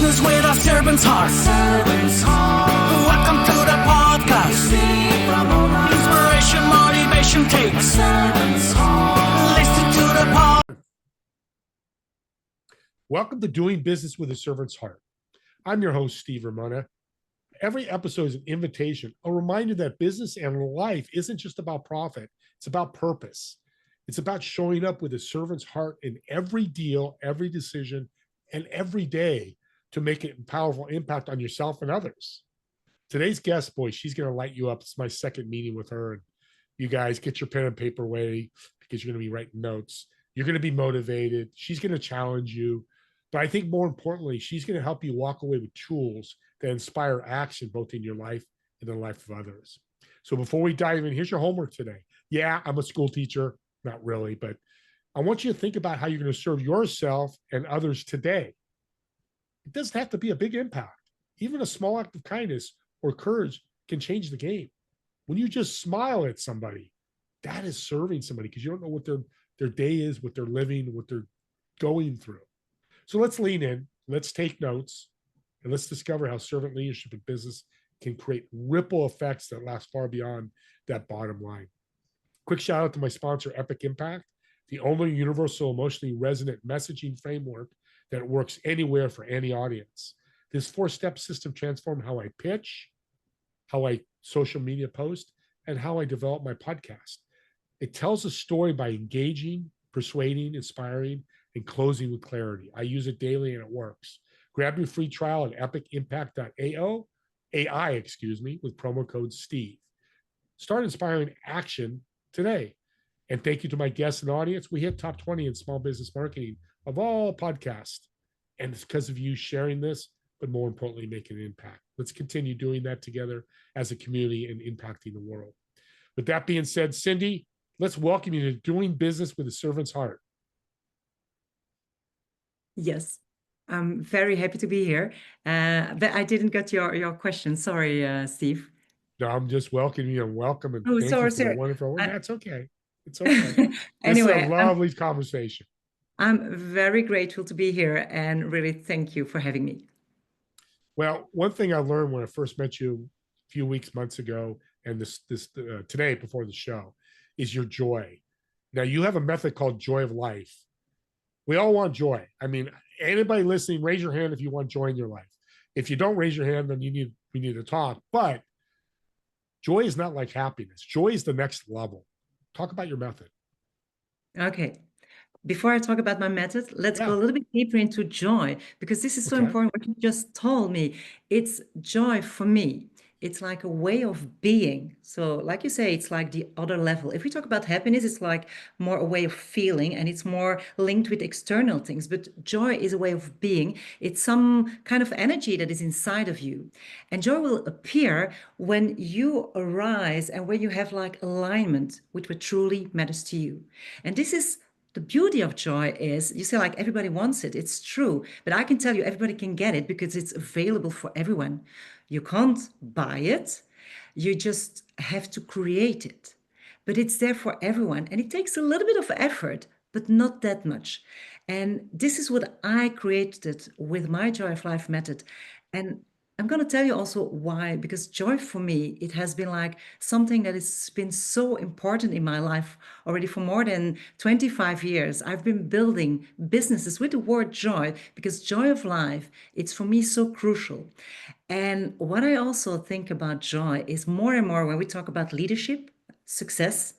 business with a servant's heart. Welcome to the podcast. Steve Ramona. Inspiration, motivation takes. Listen to the pod. Welcome to Doing Business with a Servant's Heart. I'm your host, Steve Ramona. Every episode is an invitation, a reminder that business and life isn't just about profit. It's about purpose. It's about showing up with a servant's heart in every deal, every decision, and every day to make a powerful impact on yourself and others. Today's guest, boy, she's going to light you up. It's my second meeting with her. And you guys get your pen and paper ready because you're going to be writing notes. You're going to be motivated. She's going to challenge you. But I think more importantly, she's going to help you walk away with tools that inspire action both in your life and the life of others. So before we dive in, here's your homework today. Yeah, I'm a school teacher. Not really, but I want you to think about how you're going to serve yourself and others today. It doesn't have to be a big impact. Even a small act of kindness or courage can change the game. When you just smile at somebody, that is serving somebody because you don't know what their day is, what they're living, what they're going through. So let's lean in, let's take notes, and let's discover how servant leadership in business can create ripple effects that last far beyond that bottom line. Quick shout out to my sponsor, Epic Impact, the only universal emotionally resonant messaging framework that works anywhere for any audience. This 4-step system transformed how I pitch, how I social media post, and how I develop my podcast. It tells a story by engaging, persuading, inspiring, and closing with clarity. I use it daily and it works. Grab your free trial at epicimpact.ai, with promo code Steve. Start inspiring action today. And thank you to my guests and audience. We hit top 20 in small business marketing of all podcasts. And it's because of you sharing this, but more importantly, making an impact. Let's continue doing that together as a community and impacting the world. With that being said, Cindy, let's welcome you to Doing Business with a Servant's Heart. Yes, I'm very happy to be here. But I didn't get your question. Sorry, Steve. No, I'm just welcoming you and welcome and Oh, thank sorry, you for the sorry. wonderful. I- That's okay. It's okay. This is a Anyway, lovely conversation. I'm very grateful to be here and really thank you for having me. Well, one thing I learned when I first met you a few months ago, and this today before the show, is your joy. Now you have a method called Joy of Life. We all want joy. I mean, anybody listening, raise your hand if you want joy in your life. If you don't raise your hand, then we need to talk. But joy is not like happiness. Joy is the next level. Talk about your method. Okay. Before I talk about my method, let's go a little bit deeper into joy because this is so Okay. important what you just told me. It's joy for me. It's like a way of being. So, like you say, it's like the other level. If we talk about happiness, it's like more a way of feeling and it's more linked with external things. But joy is a way of being. It's some kind of energy that is inside of you. And joy will appear when you arise and when you have like alignment with what truly matters to you. And this is the beauty of joy is you say like everybody wants it. It's true. But I can tell you everybody can get it because it's available for everyone. You can't buy it. You just have to create it. But it's there for everyone. And it takes a little bit of effort, but not that much. And this is what I created with my Joy of Life method. And I'm going to tell you also why, because joy for me, it has been like something that has been so important in my life already for more than 25 years. I've been building businesses with the word joy because joy of life, it's for me so crucial. And what I also think about joy is more and more when we talk about leadership, success,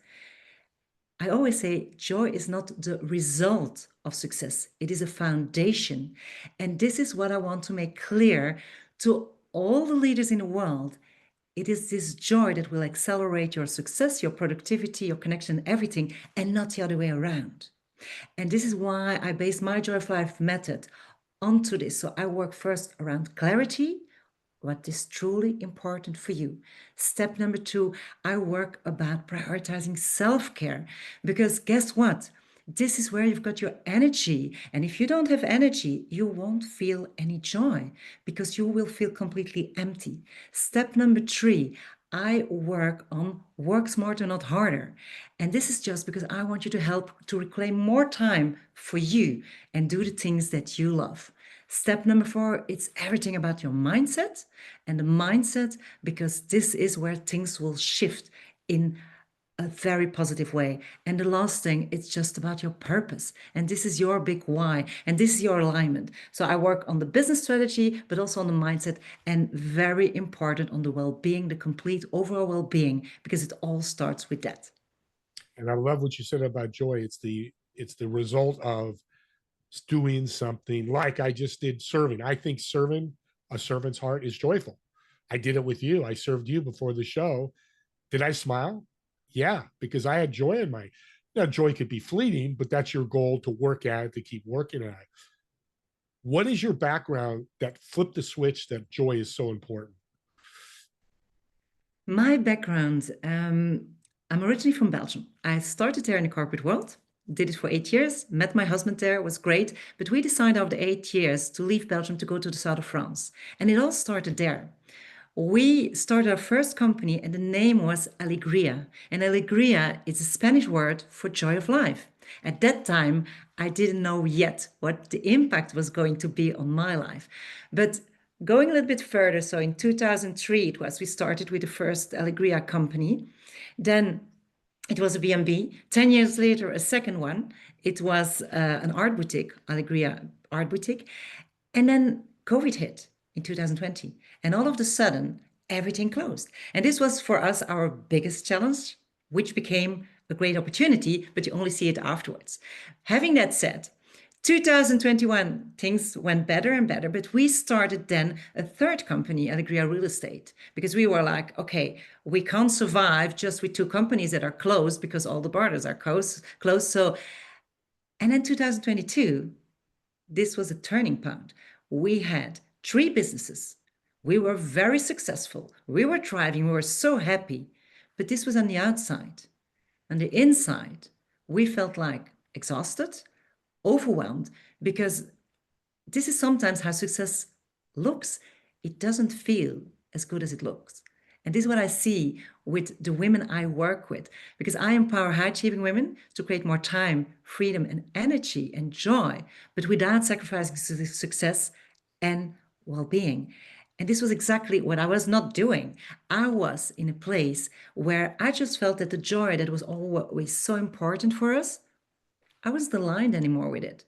I always say joy is not the result of success, it is a foundation. And this is what I want to make clear to all the leaders in the world. It is this joy that will accelerate your success, your productivity, your connection, everything, and not the other way around. And this is why I base my Joy of Life method onto this. So I work first around clarity, what is truly important for you. Step number 2, I work about prioritizing self-care because guess what? This is where you've got your energy. And if you don't have energy, you won't feel any joy because you will feel completely empty. Step number 3, I work on work smarter, not harder. And this is just because I want you to help to reclaim more time for you and do the things that you love. Step number 4, it's everything about your mindset. And the mindset, because this is where things will shift in a very positive way. And the last thing, it's just about your purpose. And this is your big why. And this is your alignment. So I work on the business strategy, but also on the mindset, and very important on the well-being, the complete overall well-being, because it all starts with that. And I love what you said about joy. It's the result of doing something like I just did serving. I think serving a servant's heart is joyful. I did it with you. I served you before the show. Did I smile? Yeah, because I had joy in my. Now, joy could be fleeting, but that's your goal to work at it, to keep working at it. What is your background that flipped the switch that joy is so important? My background, I'm originally from Belgium. I started there in the corporate world, did it for 8 years, met my husband there, was great. But we decided after 8 years to leave Belgium to go to the south of France. And it all started there. We started our first company, and the name was Alegría. And Alegría is a Spanish word for joy of life. At that time, I didn't know yet what the impact was going to be on my life. But going a little bit further, so in 2003, it was we started with the first Alegría company. Then it was a B&B. 10 years later, a second one. It was an art boutique, Alegría Art Boutique. And then COVID hit in 2020. And all of a sudden, everything closed. And this was for us our biggest challenge, which became a great opportunity, but you only see it afterwards. Having that said, 2021, things went better and better, but we started then a third company, Alegria Real Estate, because we were like, okay, we can't survive just with two companies that are closed because all the borders are closed. So, and then 2022, this was a turning point. We had 3 businesses. We were very successful. We were thriving. We were so happy. But this was on the outside. On the inside, we felt like exhausted, overwhelmed, because this is sometimes how success looks. It doesn't feel as good as it looks. And this is what I see with the women I work with, because I empower high achieving women to create more time, freedom, and energy and joy, but without sacrificing success and well being. And this was exactly what I was not doing. I was in a place where I just felt that the joy that was always so important for us, I wasn't aligned anymore with it.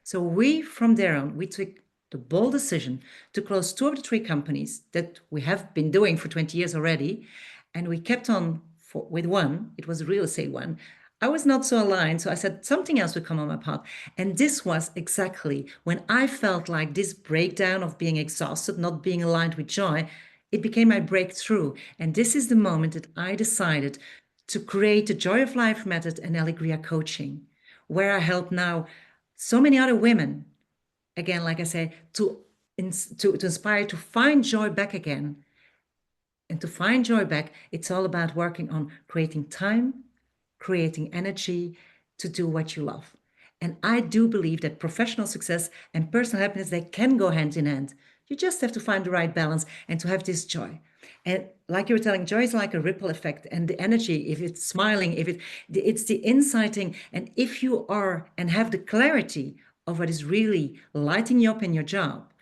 So we, from there on, we took the bold decision to close 2 of the 3 companies that we have been doing for 20 years already. And we kept on with one. It was a real estate one. I was not so aligned. So I said something else would come on my path. And this was exactly when I felt like this breakdown of being exhausted, not being aligned with joy, it became my breakthrough. And this is the moment that I decided to create the Joy of Life method and Alegria coaching, where I help now so many other women, again, like I say, to inspire to find joy back again. And to find joy back, it's all about working on creating time, creating energy to do what you love. And I do believe that professional success and personal happiness, they can go hand in hand. You just have to find the right balance and to have this joy. And like you were telling, joy is like a ripple effect, and the energy, if it's smiling, it's the inciting, and if you are and have the clarity of what is really lighting you up in your job,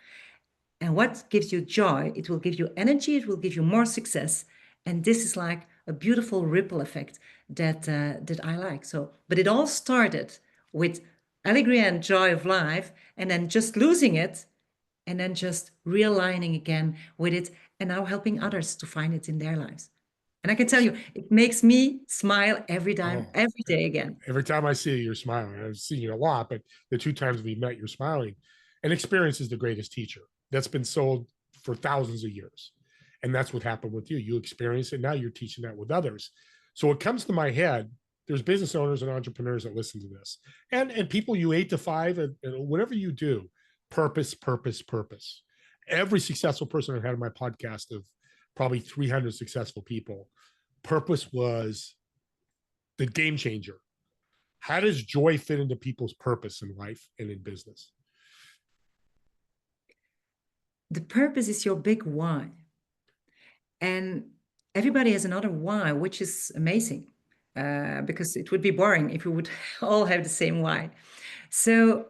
and what gives you joy, it will give you energy, it will give you more success. And this is like a beautiful ripple effect that I like. So, but it all started with alegria and joy of life, and then just losing it, and then just realigning again with it, and now helping others to find it in their lives. And I can tell you, it makes me smile every time, Oh, every day again. every time I see you, you're smiling. I've seen you a lot, but the 2 times we met, you're smiling. And experience is the greatest teacher. That's been sold for thousands of years. And that's what happened with you. You experience it. Now you're teaching that with others. So what comes to my head, there's business owners and entrepreneurs that listen to this, and people you 8 to 5, and whatever you do, purpose, purpose, purpose. Every successful person I've had on my podcast, of probably 300 successful people, purpose was the game changer. How does joy fit into people's purpose in life and in business? The purpose is your big why. And everybody has another why, which is amazing, because it would be boring if we would all have the same why. So,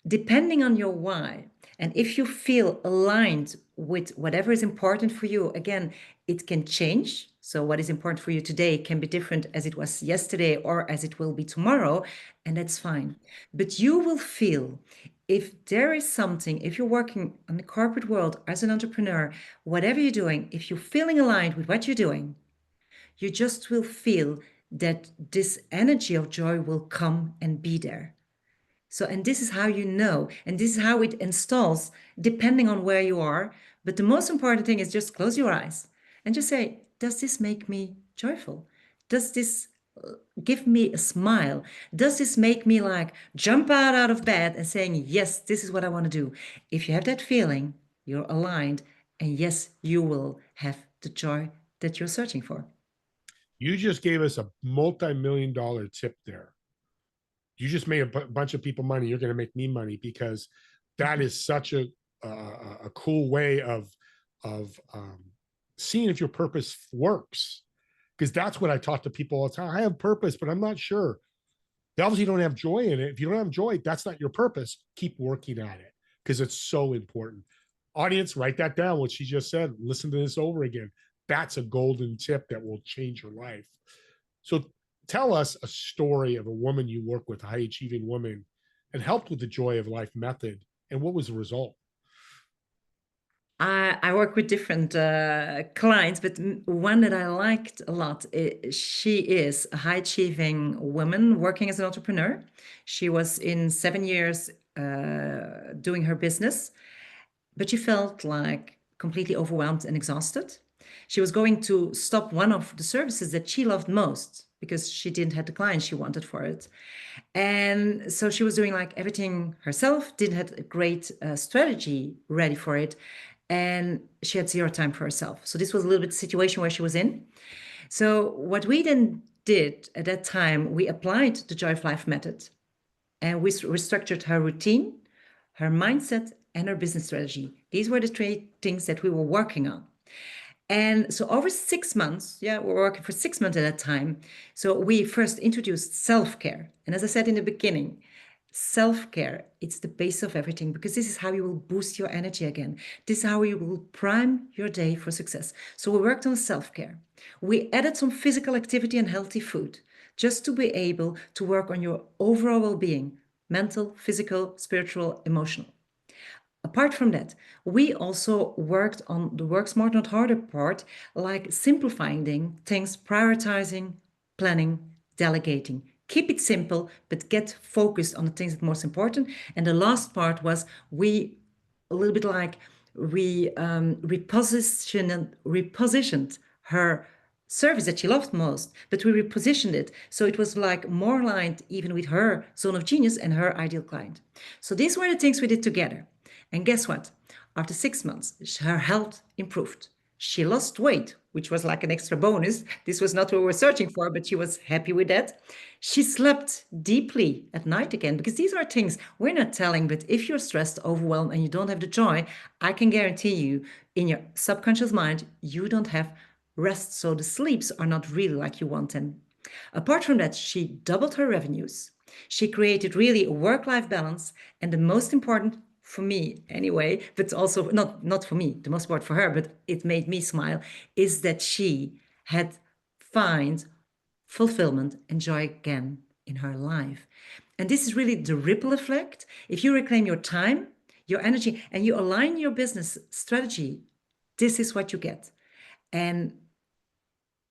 depending on your why, And if you feel aligned with whatever is important for you, again, it can change. So, what is important for you today can be different as it was yesterday or as it will be tomorrow, and that's fine. But you will feel if there is something, if you're working in the corporate world as an entrepreneur, whatever you're doing, if you're feeling aligned with what you're doing, you just will feel that this energy of joy will come and be there. So, and this is how you know, and this is how it installs depending on where you are. But the most important thing is just close your eyes and just say, does this make me joyful? Does this give me a smile? Does this make me like jump out of bed and saying, yes, this is what I want to do? If you have that feeling, you're aligned, and yes, you will have the joy that you're searching for. You just gave us a multi-million dollar tip there. You just made a bunch of people money. You're going to make me money, because that is such a cool way of seeing if your purpose works. Because that's what I talk to people all the time. I have purpose, but I'm not sure. They obviously don't have joy in it. If you don't have joy, that's not your purpose. Keep working at it, because it's so important. Audience, write that down, what she just said. Listen to this over again. That's a golden tip that will change your life. So tell us a story of a woman you work with, a high achieving woman, and helped with the Joy of Life method. And what was the result? I work with different clients, but one that I liked a lot, she is a high achieving woman working as an entrepreneur. She was in 7 years doing her business, but she felt like completely overwhelmed and exhausted. She was going to stop one of the services that she loved most because she didn't have the clients she wanted for it. And so she was doing like everything herself, didn't have a great strategy ready for it. And she had zero time for herself. So this was a little bit the situation where she was in. So what we then did at that time, we applied the Joy of Life method, and we restructured her routine, her mindset, and her business strategy. These were the three things that we were working on. And so over 6 months, yeah, we were working for 6 months at that time. So we first introduced self-care. And as I said in the beginning, self-care, it's the base of everything, because this is how you will boost your energy again. This is how you will prime your day for success. So we worked on self-care. We added some physical activity and healthy food just to be able to work on your overall well-being, mental, physical, spiritual, emotional. Apart from that, we also worked on the work smart, not harder part, like simplifying things, prioritizing, planning, delegating. Keep it simple, but get focused on the things that are most important. And the last part was we a little bit like we repositioned her service that she loved most, but we repositioned it so it was like more aligned even with her zone of genius and her ideal client. So these were the things we did together. And guess what? After 6 months, her health improved. She lost weight, which was like an extra bonus. This was not what we were searching for, but she was happy with that. She slept deeply at night again, because these are things we're not telling. But if you're stressed, overwhelmed, and you don't have the joy, I can guarantee you in your subconscious mind, you don't have rest. So the sleeps are not really like you want them. Apart from that, she doubled her revenues. She created really a work-life balance. And the most important for me anyway, but also not for me, the most important for her, but it made me smile, is that she had find fulfillment and joy again in her life. And this is really the ripple effect. If you reclaim your time, your energy, and you align your business strategy, this is what you get. And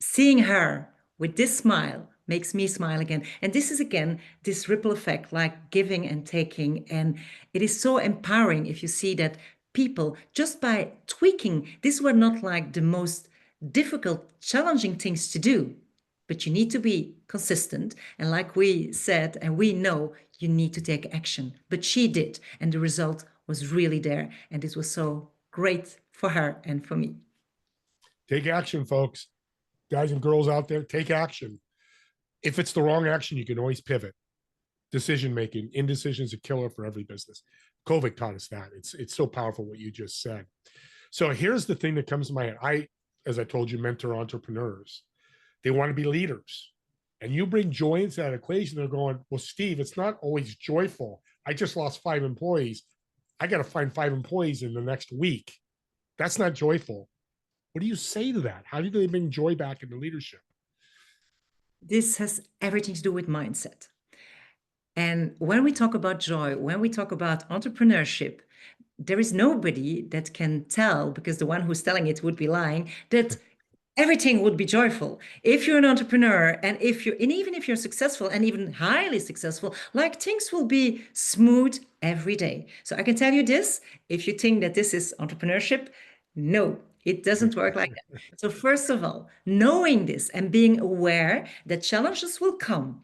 seeing her with this smile makes me smile again. And this is again this ripple effect, like giving and taking. And it is so empowering if you see that people, just by tweaking, these were not like the most difficult, challenging things to do, but you need to be consistent. And like we said, and we know, you need to take action. But she did, and the result was really there. And this was so great for her and for me. Take action, folks. Guys and girls out there, take action. If it's the wrong action, you can always pivot. Decision making, indecision is a killer for every business. COVID taught us that. It's so powerful what you just said. So here's the thing that comes to my head. As I told you, mentor entrepreneurs. They want to be leaders. And you bring joy into that equation. They're going, well, Steve, it's not always joyful. I just lost 5 employees. I got to find 5 employees in the next week. That's not joyful. What do you say to that? How do they bring joy back into leadership? This has everything to do with mindset. And when we talk about joy, when we talk about entrepreneurship, there is nobody that can tell, because the one who's telling it would be lying, that everything would be joyful. If you're an entrepreneur and even if you're successful and even highly successful, like things will be smooth every day. So I can tell you this, if you think that this is entrepreneurship, no, it doesn't work like that. So first of all, knowing this and being aware that challenges will come,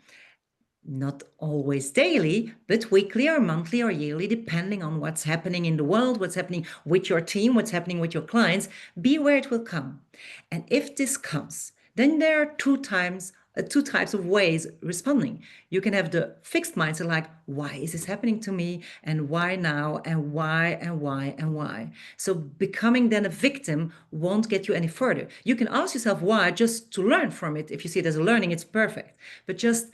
not always daily, but weekly or monthly or yearly, depending on what's happening in the world, what's happening with your team, what's happening with your clients. Be aware it will come. And if this comes, then there are two types of ways responding. You can have the fixed mindset, like, why is this happening to me? And why now? And why? And why? And why? So becoming then a victim won't get you any further. You can ask yourself why, just to learn from it. If you see it as a learning, it's perfect. But just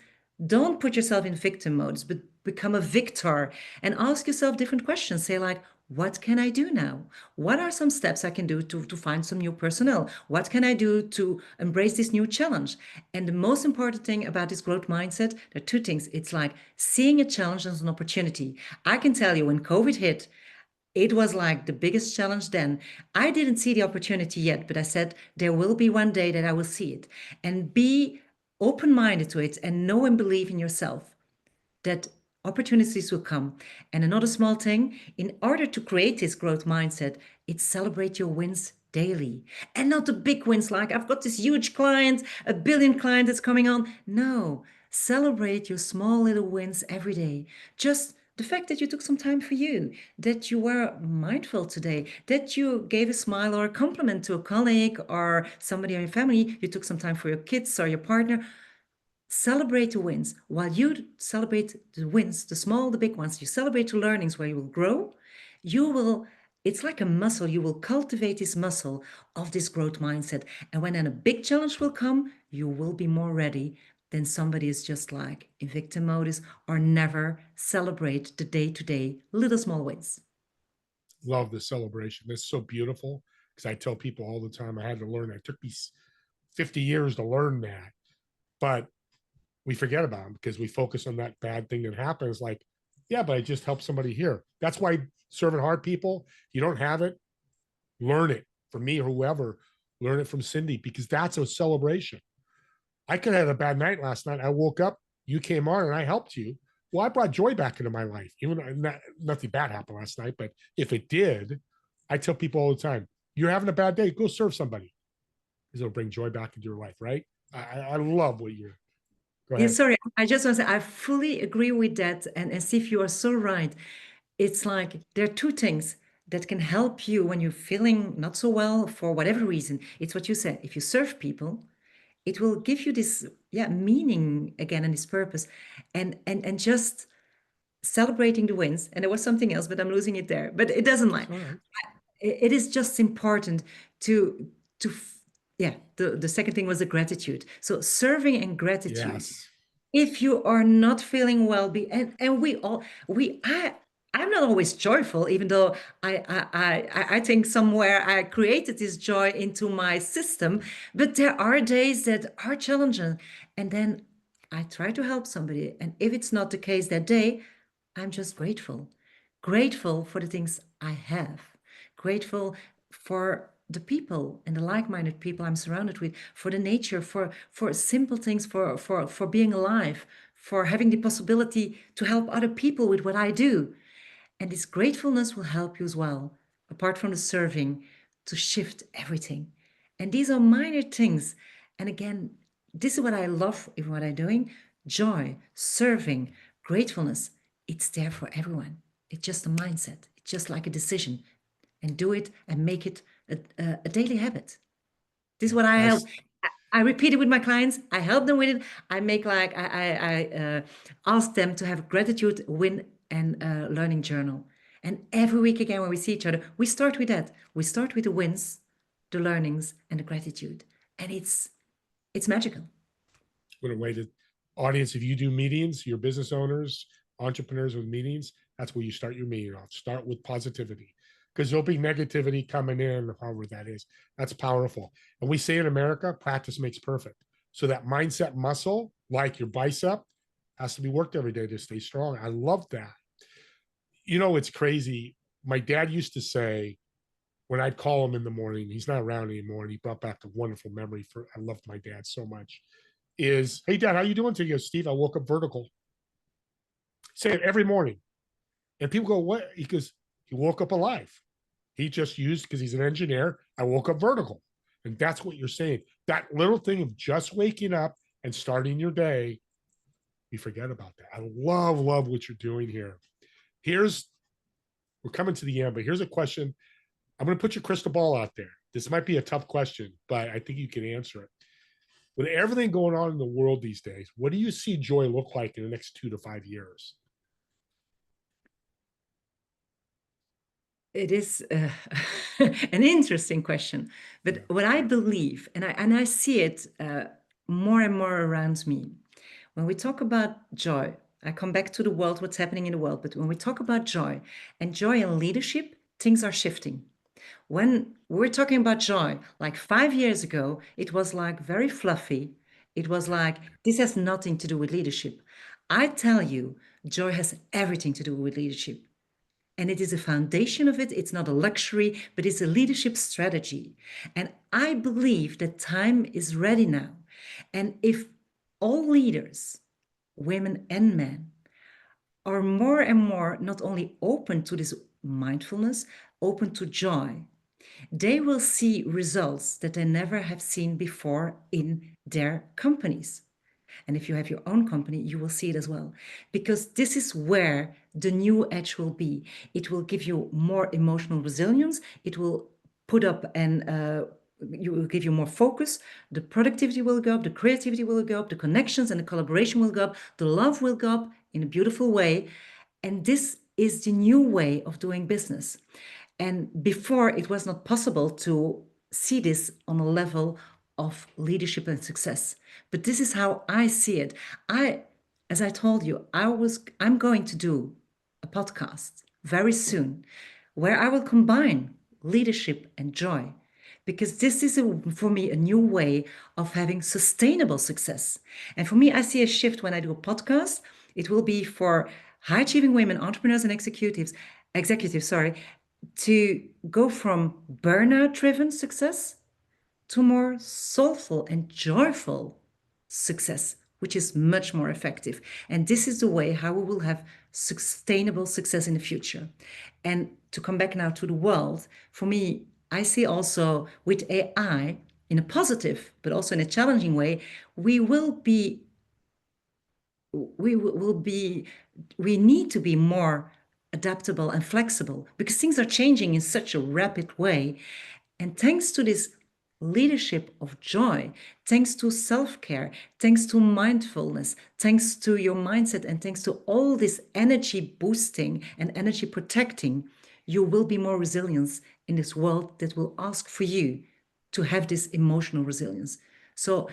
don't put yourself in victim modes, but become a victor and ask yourself different questions. Say, like, what can I do now? What are some steps I can do to find some new personnel? What can I do to embrace this new challenge? And the most important thing about this growth mindset, there are two things. It's like seeing a challenge as an opportunity. I can tell you, when COVID hit, it was like the biggest challenge then. I didn't see the opportunity yet, but I said, there will be one day that I will see it. And be open minded to it and know and believe in yourself that opportunities will come. And another small thing, in order to create this growth mindset, it's celebrate your wins daily, and not the big wins like I've got this huge client, a billion client that's coming on. No, celebrate your small little wins every day. Just the fact that you took some time for you, that you were mindful today, that you gave a smile or a compliment to a colleague or somebody in your family, you took some time for your kids or your partner. Celebrate the wins. While you celebrate the wins, the small, the big ones, you celebrate the learnings where you will grow, you will, it's like a muscle, you will cultivate this muscle of this growth mindset. And when then a big challenge will come, you will be more ready than somebody is just like in victim modus or never celebrate the day-to-day little small wins. Love the celebration. That's so beautiful, because I tell people all the time I had to learn that. It took me 50 years to learn that. But we forget about them because we focus on that bad thing that happens. Like, yeah, but I just helped somebody here. That's why serving hard people, you don't have it, learn it from me or whoever, learn it from Cindy, because that's a celebration. I could have had a bad night last night. I woke up, you came on and I helped you. Well, I brought joy back into my life. Even though nothing bad happened last night, but if it did, I tell people all the time, you're having a bad day, go serve somebody, because it'll bring joy back into your life, right? I love what you're. Go Yeah, ahead. sorry, I just want to say I fully agree with that. And Steve, you are so right. It's like there are two things that can help you when you're feeling not so well for whatever reason. It's what you said. If you serve people, it will give you this, yeah, meaning again and this purpose. And just celebrating the wins. And there was something else, but I'm losing it there. But it doesn't It's like all right. it is just important to yeah, the second thing was the gratitude. So serving and gratitude. Yes. If you are not feeling well, be and we all we I'm not always joyful, even though I think somewhere I created this joy into my system. But there are days that are challenging, and then I try to help somebody. And if it's not the case that day, I'm just grateful. Grateful for the things I have. Grateful for the people and the like-minded people I'm surrounded with, for the nature, for simple things, for being alive, for having the possibility to help other people with what I do. And this gratefulness will help you as well, apart from the serving, to shift everything. And these are minor things. And again, this is what I love in what I'm doing: joy, serving, gratefulness. It's there for everyone. It's just a mindset, it's just like a decision. And do it and make it a daily habit. This is what I I help. I repeat it with my clients. I help them with it. I make like I ask them to have gratitude, win, and learning journal. And every week again, when we see each other, we start with that. We start with the wins, the learnings, and the gratitude, and it's magical. What a way to audience. If you do meetings, your business owners, entrepreneurs with meetings, That's where you start your meeting off. Start with positivity, because there'll be negativity coming in, however that is. That's powerful. And we say in America, practice makes perfect. So that mindset muscle, like your bicep, has to be worked every day to stay strong. I love that. You know, it's crazy. My dad used to say, when I'd call him in the morning, he's not around anymore, and he brought back a wonderful memory for, I loved my dad so much, is, hey dad, how you doing today? He goes, Steve, I woke up vertical. Say it every morning. And people go, what? He goes, he woke up alive. He just used, because he's an engineer, I woke up vertical. And that's what you're saying. That little thing of just waking up and starting your day, we forget about that. I love what you're doing here. We're coming to the end, but here's a question. I'm going to put your crystal ball out there. This might be a tough question, but I think you can answer it. With everything going on in the world these days, what do you see joy look like in the next 2 to 5 years? It is an interesting question, but what I believe, and I see it more and more around me, when we talk about joy, I come back to the world, what's happening in the world, but when we talk about joy and leadership, things are shifting. When we're talking about joy, like 5 years ago, it was like very fluffy. It was like, this has nothing to do with leadership. I tell you, joy has everything to do with leadership. And it is a foundation of it. It's not a luxury, but it's a leadership strategy. And I believe that time is ready now. And if all leaders, women and men, are more and more not only open to this mindfulness, open to joy, they will see results that they never have seen before in their companies. And if you have your own company, you will see it as well. Because this is where the new edge will be. It will give you more emotional resilience. It will put up and you will give you more focus. The productivity will go up, the creativity will go up, the connections and the collaboration will go up, the love will go up in a beautiful way. And this is the new way of doing business. And before, it was not possible to see this on a level of leadership and success. But this is how I see it. As I told you, I'm going to do a podcast very soon where I will combine leadership and joy, because this is for me a new way of having sustainable success. And for me, I see a shift when I do a podcast. It will be for high achieving women, entrepreneurs and executives, sorry, to go from burnout driven success to more soulful and joyful success, which is much more effective. And this is the way how we will have sustainable success in the future. And to come back now to the world, for me, I see also with AI, in a positive but also in a challenging way, we need to be more adaptable and flexible, because things are changing in such a rapid way. And thanks to this leadership of joy, thanks to self-care, thanks to mindfulness, thanks to your mindset, and thanks to all this energy boosting and energy protecting, you will be more resilient in this world that will ask for you to have this emotional resilience. So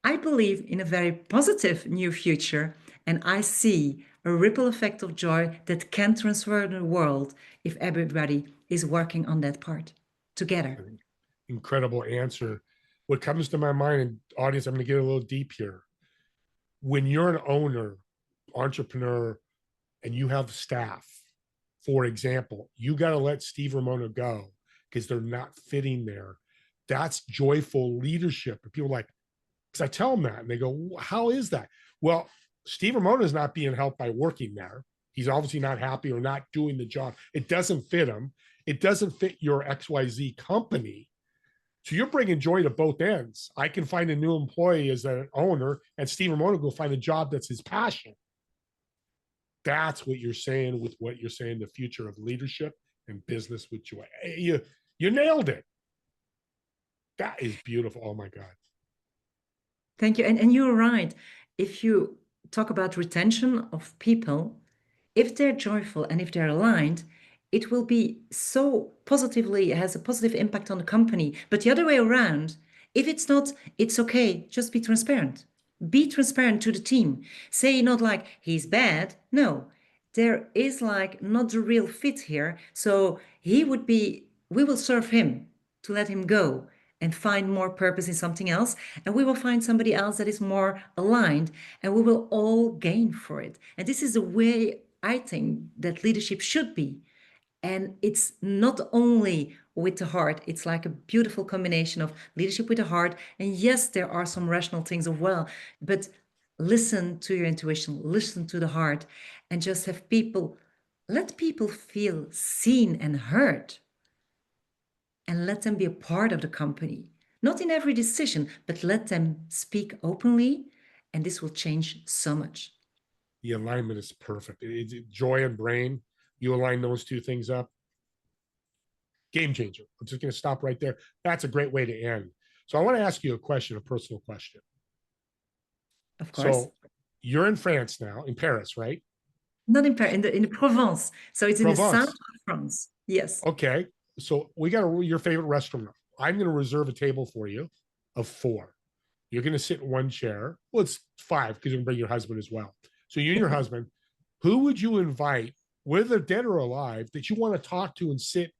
I believe in a very positive new future, and I see a ripple effect of joy that can transfer the world if everybody is working on that part together. Incredible answer. What comes to my mind, and audience, I'm going to get a little deep here. When you're an owner, entrepreneur, and you have staff, for example, you got to let Steve Ramona go because they're not fitting there. That's joyful leadership. And people are like, because I tell them that and they go, how is that? Well, Steve Ramona is not being helped by working there. He's obviously not happy or not doing the job. It doesn't fit him. It doesn't fit your XYZ company. So you're bringing joy to both ends. I can find a new employee as an owner, and Steve Ramona go find a job that's his passion. That's what you're saying with what you're saying, the future of leadership and business with joy. You nailed it. That is beautiful. Oh my God. Thank you. And you're right. If you talk about retention of people, if they're joyful and if they're aligned, it will be so positively, it has a positive impact on the company. But the other way around, if it's not, it's okay. Just be transparent. Be transparent to the team. Say not like he's bad. No, there is like not the real fit here. So we will serve him to let him go and find more purpose in something else. And we will find somebody else that is more aligned, and we will all gain for it. And this is the way I think that leadership should be. And it's not only with the heart, it's like a beautiful combination of leadership with the heart. And yes, there are some rational things as well, but listen to your intuition, listen to the heart, and just let people feel seen and heard, and let them be a part of the company. Not in every decision, but let them speak openly, and this will change so much. The alignment is perfect. Joy and brain, you align those two things up, game changer. I'm just going to stop right there. That's a great way to end. So I want to ask you a question, a personal question. Of course. So you're in France now, in Paris, right? Not in Paris, in the Provence. So it's in the south Provence. of France. Yes. Okay. So we got your favorite restaurant. I'm going to reserve a table for you of 4. You're going to sit in one chair. Well, it's 5 because you can bring your husband as well. So you and your husband, who would you invite, whether dead or alive, that you want to talk to and sit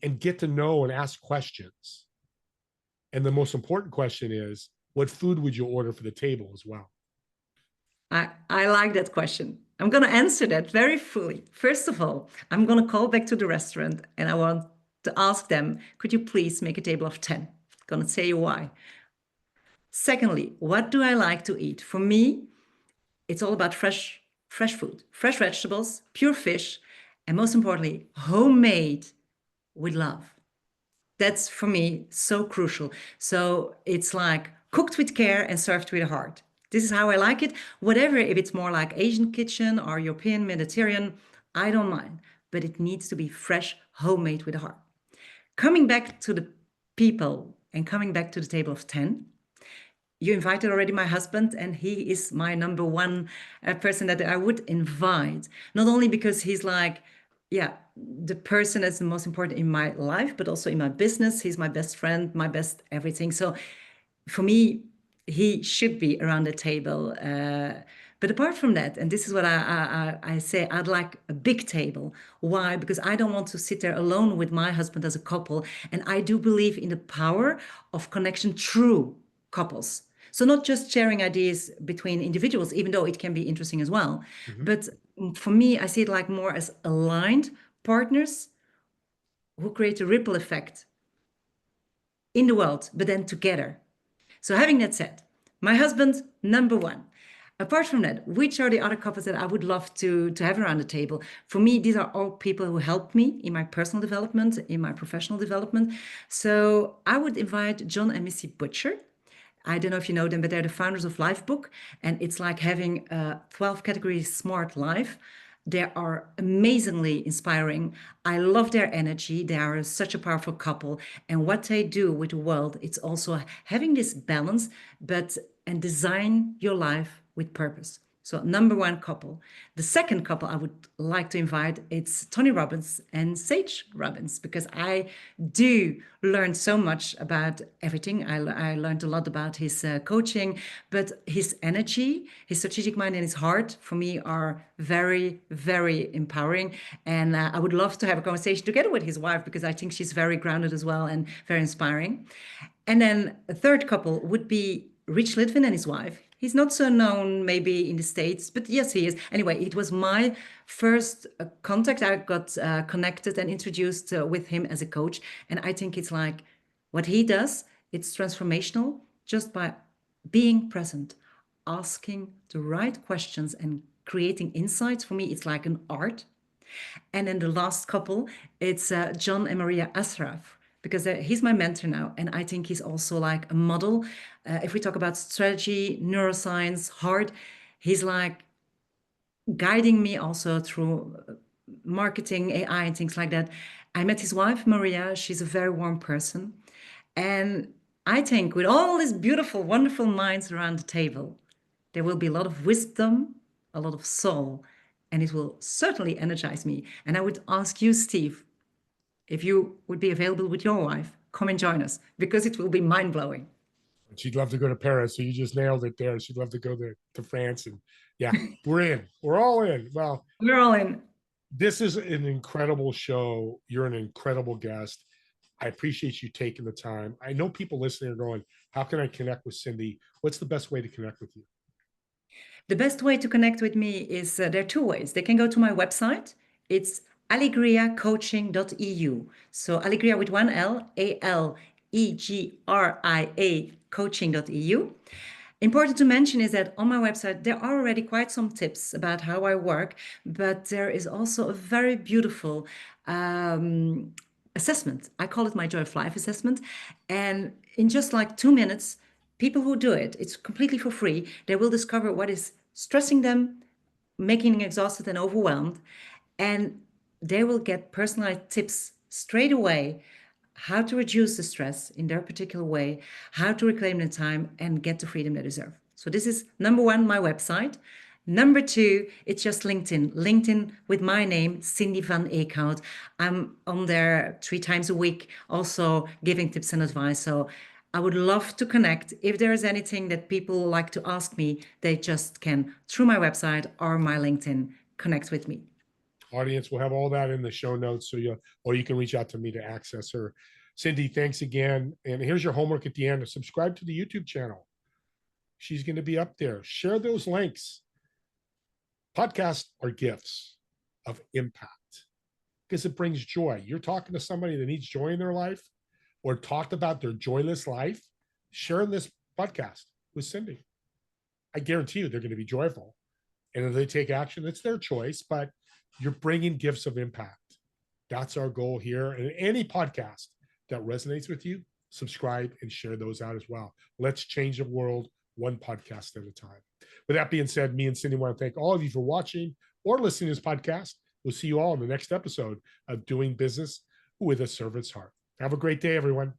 and get to know and ask questions? And the most important question is, what food would you order for the table as well? I like that question. I'm going to answer that very fully. First of all, I'm going to call back to the restaurant and I want to ask them, could you please make a table of 10? I'm going to tell you why. Secondly, what do I like to eat? For me, it's all about fresh food, fresh vegetables, pure fish, and most importantly, homemade with love. That's for me so crucial. So it's like cooked with care and served with a heart. This is how I like it. Whatever, if it's more like Asian kitchen or European, Mediterranean, I don't mind. But it needs to be fresh, homemade with a heart. Coming back to the people and coming back to the table of 10, you invited already my husband, and he is my number one person that I would invite. Not only because he's like, yeah, the person that's the most important in my life, but also in my business. He's my best friend, my best everything. So for me, he should be around the table. But apart from that, and this is what I say, I'd like a big table. Why? Because I don't want to sit there alone with my husband as a couple. And I do believe in the power of connection through couples. So not just sharing ideas between individuals, even though it can be interesting as well. Mhm. But for me, I see it like more as aligned partners who create a ripple effect in the world, but then together. So having that said, my husband, number one. Apart from that, which are the other couples that I would love to have around the table? For me, these are all people who helped me in my personal development, in my professional development. So I would invite John and Missy Butcher. I don't know if you know them, but they're the founders of Lifebook, and it's like having a 12 category smart life. They are amazingly inspiring. I love their energy. They are such a powerful couple. And what they do with the world, it's also having this balance, but and design your life with purpose. So number one couple. The second couple I would like to invite, it's Tony Robbins and Sage Robbins, because I do learn so much about everything. I learned a lot about his coaching, but his energy, his strategic mind and his heart for me are very, very empowering. And I would love to have a conversation together with his wife because I think she's very grounded as well and very inspiring. And then a third couple would be Rich Litvin and his wife. He's not so known maybe in the States, but yes, he is. Anyway, it was my first contact. I got connected and introduced with him as a coach. And I think it's like what he does, it's transformational just by being present, asking the right questions and creating insights. For me, it's like an art. And then the last couple, it's John and Maria Asraf, because he's my mentor now. And I think he's also like a model. If we talk about strategy, neuroscience, heart, he's like guiding me also through marketing, AI, and things like that. I met his wife, Maria. She's a very warm person. And I think with all these beautiful, wonderful minds around the table, there will be a lot of wisdom, a lot of soul, and it will certainly energize me. And I would ask you, Steve, if you would be available with your wife, come and join us because it will be mind blowing. She'd love to go to Paris. So you just nailed it there. She'd love to go to France and Yeah, we're in. We're all in. Well, We're all in. this is an incredible show. You're an incredible guest. I appreciate you taking the time. I know people listening are going, how can I connect with Cindy? What's the best way to connect with you? The best way to connect with me is there are two ways. They can go to my website. It's alegriacoaching.eu. So Alegria with one L, Alegra coaching.eu. Important to mention is that on my website, there are already quite some tips about how I work, but there is also a very beautiful assessment. I call it my Joy of Life assessment. And in just like 2 minutes, people who do it, it's completely for free, they will discover what is stressing them, making them exhausted and overwhelmed. And they will get personalized tips straight away how to reduce the stress in their particular way, how to reclaim the time and get the freedom they deserve. So this is number one, my website. Number two, it's just LinkedIn. LinkedIn with my name, Cindy Van Eeckhout. I'm on there 3 times a week, also giving tips and advice. So I would love to connect. If there is anything that people like to ask me, they just can, through my website or my LinkedIn, connect with me. Audience, we'll have all that in the show notes. So you can reach out to me to access her. Cindy, thanks again. And here's your homework at the end. Subscribe to the YouTube channel. She's going to be up there. Share those links. Podcasts are gifts of impact because it brings joy. You're talking to somebody that needs joy in their life or talked about their joyless life. Share this podcast with Cindy. I guarantee you they're going to be joyful. And if they take action, it's their choice, but you're bringing gifts of impact. That's our goal here. And any podcast that resonates with you, subscribe and share those out as well. Let's change the world one podcast at a time. With that being said, me and Cindy want to thank all of you for watching or listening to this podcast. We'll see you all in the next episode of Doing Business with a Servant's Heart. Have a great day, everyone.